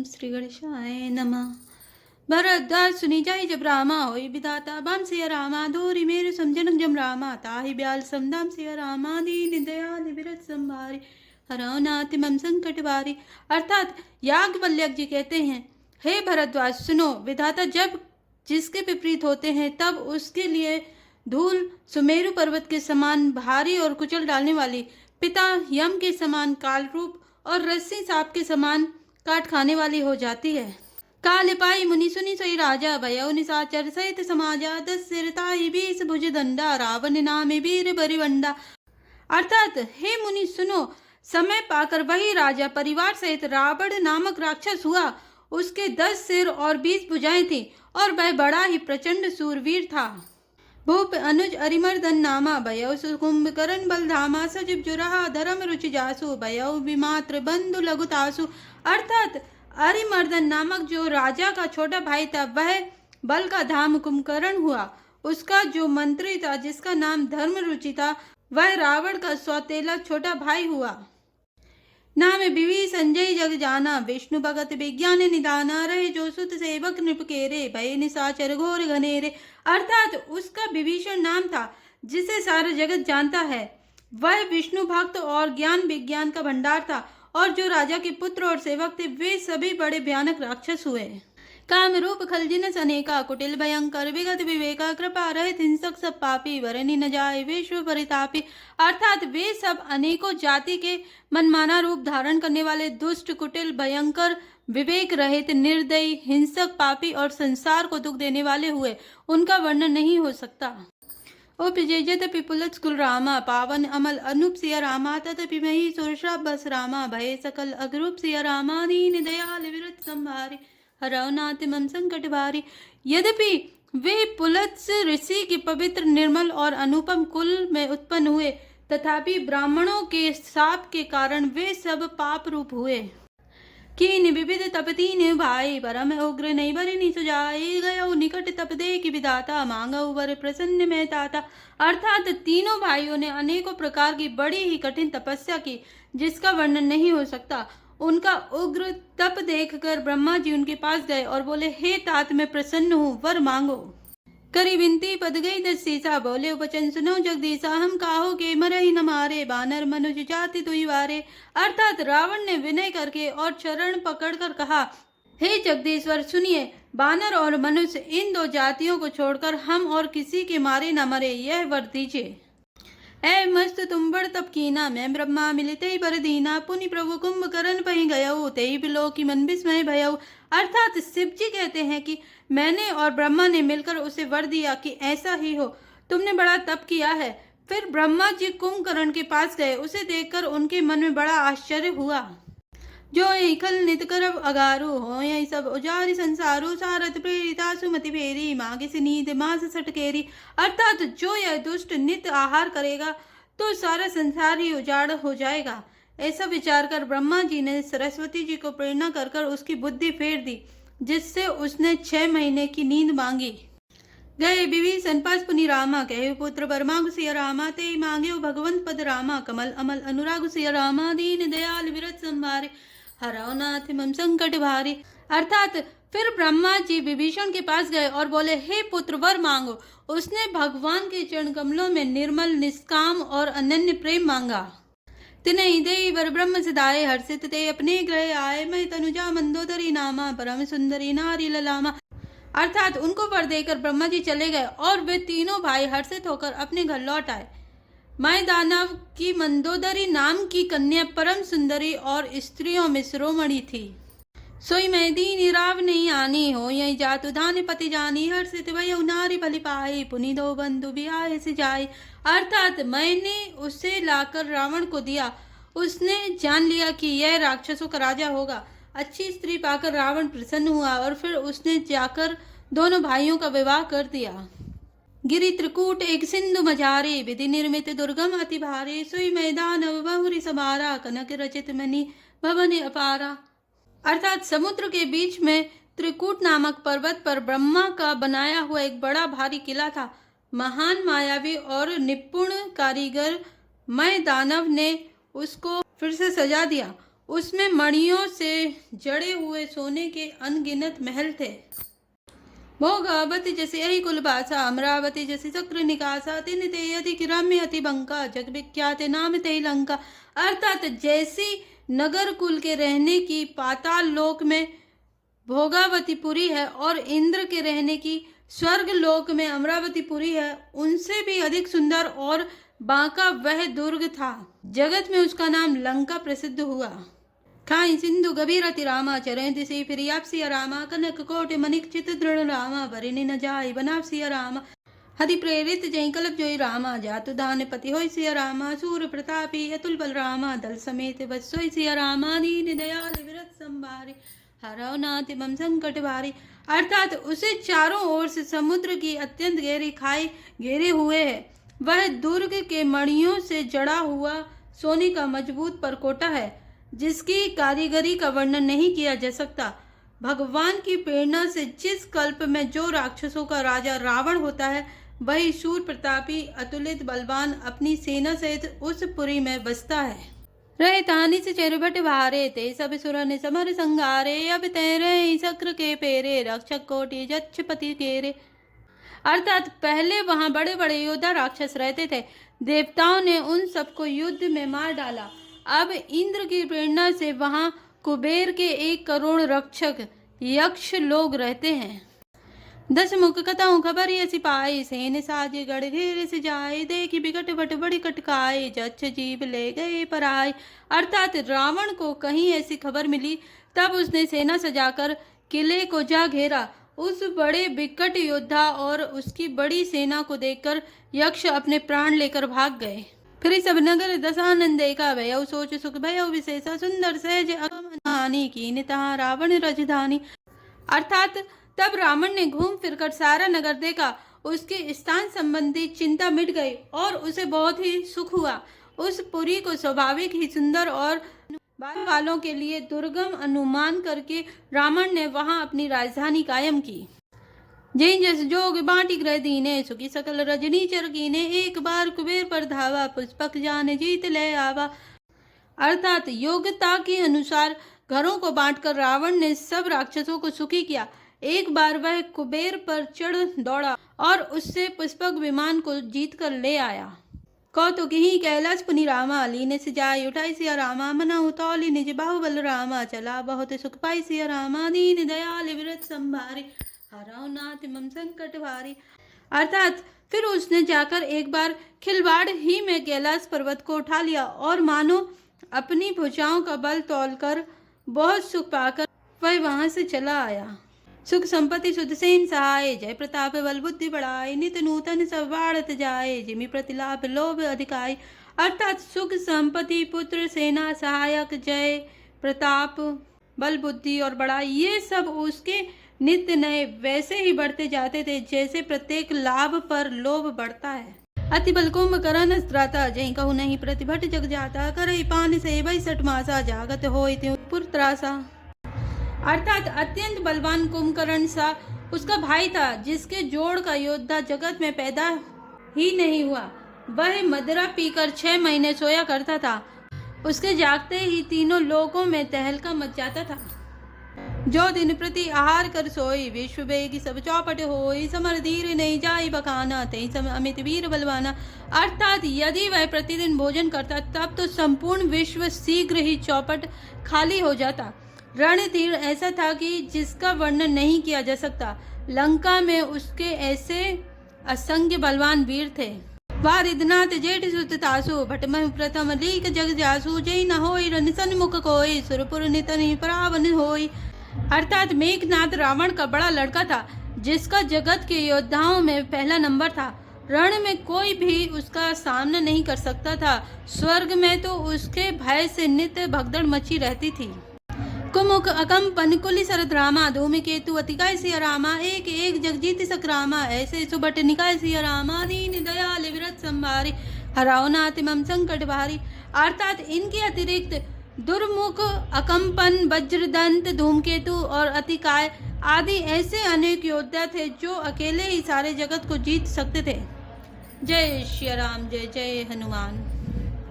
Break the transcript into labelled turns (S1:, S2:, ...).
S1: ओम श्री गणेशाय नमः। भरद्वाज सुनी जाय जब रामा होई विधाता बाम सिया रामा दोरी मेरे समझन जम रामा ताहि ब्याल समदाम सिया रामा दीन दयाल विरत संभारी हरौनाति मम संकट वारी। अर्थात याज्ञवल्क्य जी कहते हैं, हे भरद्वाज सुनो, विधाता जब जिसके विपरीत होते हैं तब उसके लिए धूल सुमेरु पर्वत के समान भारी और कुचल डालने वाली, पिता यम के समान काल रूप और रस्सी सांप के समान काट खाने वाली हो जाती है। कालिपाई मुनि सुनी सोई राजा भयो निशाचर सहित समाजा दस सिरताई 20 भुज दंडा रावण नामे वीर बरिवंडा। अर्थात हे मुनि सुनो, समय पाकर वही राजा परिवार सहित रावण नामक राक्षस हुआ। उसके 10 सिर और 20 भुजाएं थी और वह बड़ा ही प्रचंड सूरवीर था। भूप अनुज अरिमर्दन नामा भयो कुंभकर्ण बलधामा सजीव जुरहा धर्म रुचि जासु भयो विमात्र बंधु लघुतासु। अर्थात अरिमर्दन नामक जो राजा का छोटा भाई था वह बल का धाम कुंभकर्ण हुआ। उसका जो मंत्री था जिसका नाम धर्म रुचि था वह रावण का सौतेला छोटा भाई हुआ। नाम बिवी संजय जग जाना विष्णु भगत विज्ञान निदाना रहे जो सुत सेवक नृपकेरे भय निशाचर घोर घनेरे। अर्थात उसका विभीषण नाम था जिसे सारा जगत जानता है। वह विष्णु भक्त और ज्ञान विज्ञान का भंडार था और जो राजा के पुत्र और सेवक थे वे सभी बड़े भयानक राक्षस हुए। काम रूप खलजिनस अनेका कुटिल भयंकर विगत विवेका कृपा रहित हिंसक सब पापी वरनी न जाए विश्व परितापी। अर्थात वे सब अनेकों जाति के मनमाना रूप धारण करने वाले दुष्ट कुटिल भयंकर विवेक रहित निर्दयी हिंसक पापी और संसार को दुख देने वाले हुए। उनका वर्णन नहीं हो सकता। उपजेजतपि पुलत्स्कुल रामा पावन अमल अनूप सिया रामा तथपि मही सुरश्राप बस रामा भय सकल अगरूप सिया रामा दीन दयाल विरत संभारी हरौनाति मम संकट भारी। यद्यपि वे पुलत्स ऋषि के पवित्र निर्मल और अनुपम कुल में उत्पन्न हुए तथापि ब्राह्मणों के शाप के कारण वे सब पाप रूप हुए। कीन विविध तपतीन भाई परम उग्र नहीं बरि नि सुजाई गयो निकट तप दे की विदाता मांगो वर प्रसन्न में ताता। अर्थात तीनों भाइयों ने अनेकों प्रकार की बड़ी ही कठिन तपस्या की जिसका वर्णन नहीं हो सकता। उनका उग्र तप देखकर ब्रह्मा जी उनके पास गए और बोले, हे तात मैं प्रसन्न हूँ, वर मांगो। करी विनती पद गई 10 सीसा बोले उपचन सुनो जगदीशा हम काहो के मरही न मारे बानर मनुज जाति तुई वारे। अर्थात रावण ने विनय करके और चरण पकड़कर कहा, हे जगदीश्वर सुनिए, बानर और मनुष्य इन 2 जातियों को छोड़कर हम और किसी के मारे न मरे, यह वर दीजिए। ऐ मस्त तुम बड़ तप कीना मैं ब्रह्मा मिलते ही बर दीना पुनि प्रभु कुंभकर्ण पही गयो तेई बिलो की मन विस्मय भयो। अर्थात शिव जी कहते हैं कि मैंने और ब्रह्मा ने मिलकर उसे वर दिया कि ऐसा ही हो, तुमने बड़ा तप किया है। फिर ब्रह्मा जी कुंभकर्ण के पास गए, उसे देखकर उनके मन में बड़ा आश्चर्य हुआ। जो खल नित करब अगारू हो यही सब उजारी संसारू सारथ प्रेरिता सुमति फेरी मागे से नींद मास सटकेरी। अर्थात जो यह दुष्ट नित आहार करेगा तो सारा संसार ही उजाड़ हो जाएगा। ऐसा विचार कर ब्रह्मा जी ने सरस्वती जी को प्रेरणा कर कर उसकी बुद्धि फेर दी जिससे उसने 6 महीने की नींद मांगी। गए विभीषण पास पुनि रामा कहे पुत्र बर मांगु सिया रामा ते मांगे भगवंत पद रामा कमल अमल अनुराग सिया रामा दीन दयाल विरत संभारे हरौनाथ मम संकट भारी। अर्थात फिर ब्रह्मा जी विभीषण के पास गए और बोले, हे पुत्र वर मांगो। उसने भगवान के चरण कमलों में निर्मल निष्काम और अनन्य प्रेम मांगा। तिन्हि देई वर ब्रह्म सिदाए हर्षित ते अपने ग्रह आए मैं तनुजा मंदोदरी नामा परम सुंदरी नारी ललामा। अर्थात उनको वर देकर ब्रह्मा जी चले गए और वे तीनों भाई हर्षित होकर अपने घर लौट आए। मैं दानव की मंदोदरी नाम की कन्या परम सुंदरी और स्त्रियों में शिरोमणि थी। सोई मैं दीन राव नहीं आनी हो यही जातु धान पति जानी हर्षित वही नारी भली पाई पुनि 2 बंधु ब्याह से जाए। अर्थात मैंने उसे लाकर रावण को दिया, उसने जान लिया कि यह राक्षसों का राजा होगा। अच्छी स्त्री पाकर रावण प्रसन्न हुआ और फिर उसने जाकर दोनों भाइयों का विवाह कर दिया। गिरि त्रिकूट एक सिंधु मझारे विधि निर्मित दुर्गम अति भारे सुई मैदान बहुरी समारा कनक रचित मणि भवन अपारा। अर्थात समुद्र के बीच में त्रिकूट नामक पर्वत पर ब्रह्मा का बनाया हुआ एक बड़ा भारी किला था। महान मायावी और निपुण कारीगर मय दानव ने उसको फिर से सजा दिया। उसमें मणियों से जड़े हुए सोने के अनगिनत महल थे। भोगावती जैसी यही कुलभाषा, अमरावती जैसी चक्र निकासा, तिन ते अधिक रम्य अति बंका, जग विख्यात नाम ते लंका। अर्थात जैसी नगर कुल के रहने की पाताल लोक में भोगावतीपुरी है और इंद्र के रहने की स्वर्ग लोक में अमरावतीपुरी है, उनसे भी अधिक सुंदर और बांका वह दुर्ग था। जगत में उसका नाम लंका प्रसिद्ध हुआ। खाई सिंधु गभीरति रामा, चरण दिशि फिर आपसी रामा, कनक कोटि मनिक चित दृढ़ रामा, बरिनी न जाय बनावसी रामा। हरि प्रेरित जय कल्प जोई रामा, जातु दान पति होय सिया रामा, सूर प्रतापी अतुल बल रामा, दल समेत बस सोय सिया रामा, दीन दयाल विरत संभारे, हरौ नाथ मम संकट भारी। अर्थात उसे चारों ओर से समुद्र की अत्यंत गहरी खाई घेरे हुए है। वह दुर्ग के मणियों से जड़ा हुआ सोने का मजबूत परकोटा है, जिसकी कारीगरी का वर्णन नहीं किया जा सकता। भगवान की प्रेरणा से जिस कल्प में जो राक्षसों का राजा रावण होता है, वही शूर प्रतापी अतुलित बलवान अपनी सेना सहित उस पुरी में बसता है। रहे तानी से चेरुभट भारे, ते सब सुर ने समर संगारे, अब तेरे शक्र के पेरे, रक्षक कोटि जच्छ पति केरे। अर्थात पहले वहां बड़े बड़े योद्धा राक्षस रहते थे, देवताओं ने उन सबको युद्ध में मार डाला। अब इंद्र की प्रेरणा से वहां कुबेर के 1 करोड़ रक्षक यक्ष लोग रहते हैं। 10 मुख कथाओं खबर ये सिपाही, सेन साजे गढ़ घेरे से जाए, देखी बिकट बट बड़ी कटकाए, जच्छ जीव ले गए पराए। अर्थात रावण को कहीं ऐसी खबर मिली, तब उसने सेना सजाकर किले को जा घेरा। उस बड़े विकट योद्धा और उसकी बड़ी सेना को देखकर यक्ष अपने प्राण लेकर भाग गए। फिर सब नगर दशानंद देखा, भयउ सोच सुख भयउ विशेषा, सुंदर सहज अगमहानि, कीन तहाँ रावण राजधानी। अर्थात तब रावण ने घूम फिरकर सारा नगर देखा, उसके स्थान संबंधी चिंता मिट गई और उसे बहुत ही सुख हुआ। उस पुरी को स्वाभाविक ही सुंदर और वालों के लिए दुर्गम अनुमान करके रावण ने वहां अपनी राजधानी कायम की। जय जस जोग बाटी ग्रह दीने, सुखी सकल रजनी चरकीने, एक बार कुबेर पर धावा, पुष्पक जाने जीत ले आवा। अर्थात योग्यता के अनुसार घरों को बांटकर रावण ने सब राक्षसों को सुखी किया। एक बार वह कुबेर पर चढ़ दौड़ा और उससे पुष्पक विमान को जीत कर ले आया। कौतुक ही कैलाश पुनि रामा, लीने से जाय उठाई सिया रामा, मनाऊ तौली निज बाहुबल रामा, चला बहुत सुख पाई सिया रामा, दीन दयाल विरत संभारे, हरौ नाथ मम संकट भारी। अर्थात फिर उसने जाकर एक बार खिलवाड़ ही में कैलाश पर्वत को उठा लिया और मानो अपनी भुजाओं का बल तौलकर बहुत सुख पाकर वह वहां से चला आया। सुख संपत्ति सुध सेन सहाय, जय प्रताप बल बुद्धि बढ़ाए, नित नूतन सब बाढ़त जाए, जिमि प्रतिलाभ लोभ अधिकाई। अर्थात सुख संपत्ति पुत्र सेना सहायक जय प्रताप बल बुद्धि और बड़ाई, ये सब उसके नित्य नए वैसे ही बढ़ते जाते थे जैसे प्रत्येक लाभ पर लोभ बढ़ता है। अति बल कुंभ करन त्राता, जय कहू नहीं प्रतिभट जग जाता, करई पान से 62 मासा, जागत होय त्यों पुर त्रासा। अर्थात अत्यंत बलवान कुंभकर्ण सा उसका भाई था, जिसके जोड़ का योद्धा जगत में पैदा ही नहीं हुआ। वह मदिरा पीकर 6 महीने सोया करता था। उसके जागते ही तीनों लोकों में तहलका मच जाता था। जो दिन प्रति आहार कर सोई, विश्व बेगी सब चौपट होई, समर धीर नहीं जाई बखाना, तई सम अमित वीर बलवाना। अर्थात यदि वह प्रतिदिन भोजन करता तब तो संपूर्ण विश्व शीघ्र ही चौपट खाली हो जाता। रणधीर ऐसा था कि जिसका वर्णन नहीं किया जा सकता। लंका में उसके ऐसे असंख्य बलवान वीर थे। वारिदनाथ जेठ सुत तासु, भटमह प्रथम लीक जग जासु, जय न होई रन सन्मुख कोई, सुरपुर नितनि परावन होई। अर्थात मेघनाथ रावण का बड़ा लड़का था, जिसका जगत के योद्धाओं में पहला नंबर था। रण में कोई भी उसका सामना नहीं कर सकता था। स्वर्ग में तो उसके भय से नित्य भगदड़ मची रहती थी। कुमुख अकंपन कुली सरद रामा, धूमकेतु अतिकाय सिया रामा, एक एक जगजीत सक्रामा, ऐसे सुबट निकाय सिया रामा, दीन दयाल विरत संभारी, हराओ नाथ मम संकट भारी। अर्थात इनके अतिरिक्त दुर्मुख, अकंपन, वज्रदंत, धूमकेतु और अतिकाय आदि ऐसे अनेक योद्धा थे जो अकेले ही सारे जगत को जीत सकते थे। जय श्री राम, जय जय हनुमान।